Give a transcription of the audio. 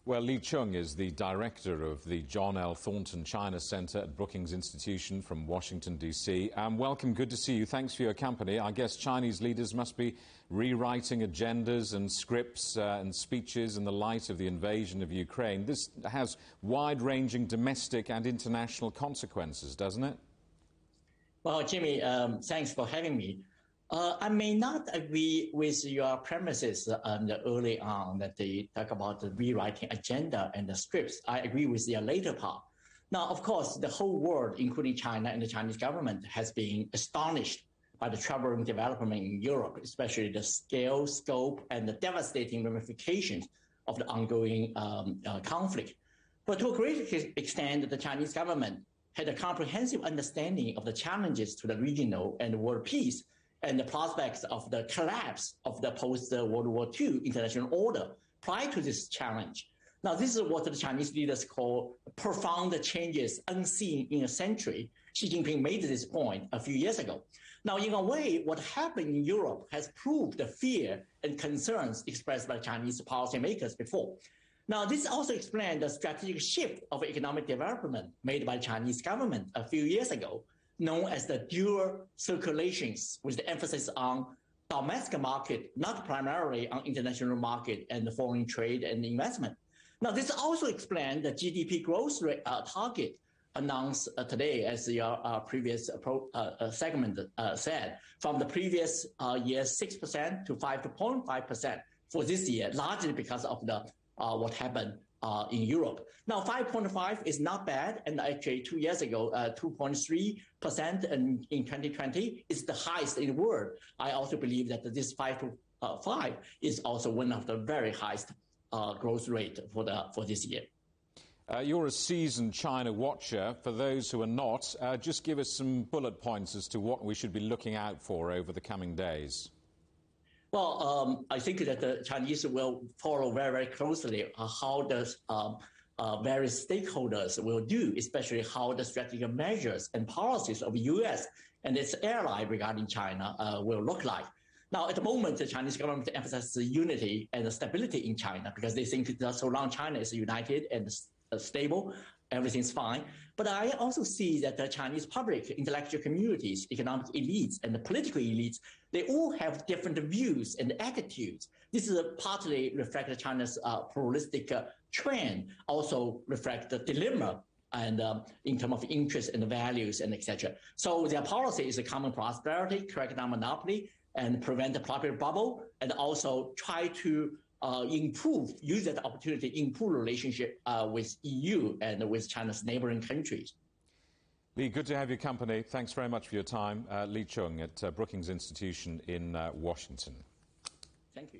Well, Li Cheng is the director of the John L. Thornton China Center at Brookings Institution from Washington, D.C. Welcome, good to see you. Thanks for your company. I guess Chinese leaders must be rewriting agendas and scripts and speeches in the light of the invasion of Ukraine. This has wide-ranging domestic and international consequences, doesn't it? Well, Jimmy, thanks for having me. I may not agree with your premises early on that they talk about the rewriting agenda and the scripts. I agree with your later part. Now, of course, the whole world, including China and the Chinese government, has been astonished by the troubling development in Europe, especially the scale, scope, and the devastating ramifications of the ongoing conflict. But to a great extent, the Chinese government had a comprehensive understanding of the challenges to the regional and world peace and the prospects of the collapse of the post-World War II international order prior to this challenge. Now, this is what the Chinese leaders call profound changes unseen in a century. Xi Jinping made this point a few years ago. Now, in a way, what happened in Europe has proved the fear and concerns expressed by Chinese policymakers before. Now, this also explains the strategic shift of economic development made by the Chinese government a few years ago, known as the dual circulations, with the emphasis on domestic market, not primarily on international market and foreign trade and investment. Now, this also explains the GDP growth rate target announced today, as your previous segment said, from the previous year 6% to 5.5% for this year, largely because of the what happened in Europe. Now, 5.5 is not bad, and actually 2 years ago, 2.3% in 2020 is the highest in the world. I also believe that this 5.5 is also one of the very highest growth rate for this year. You're a seasoned China watcher. For those who are not, just give us some bullet points as to what we should be looking out for over the coming days. Well, I think that the Chinese will follow very, very closely how the various stakeholders will do, especially how the strategic measures and policies of the U.S. and its ally regarding China will look like. Now, at the moment, the Chinese government emphasizes the unity and the stability in China because they think that so long China is united and stable, everything's fine. But I also see that the Chinese public, intellectual communities, economic elites, and the political elites, they all have different views and attitudes. This is partly reflect China's pluralistic trend, also reflect the dilemma and in terms of interest and values and etc. So their policy is a common prosperity, crack down monopoly, and prevent the profit bubble, and also try to use that opportunity, improve relationship with EU and with China's neighboring countries. Li, good to have your company. Thanks very much for your time. Li Cheng at Brookings Institution in Washington. Thank you.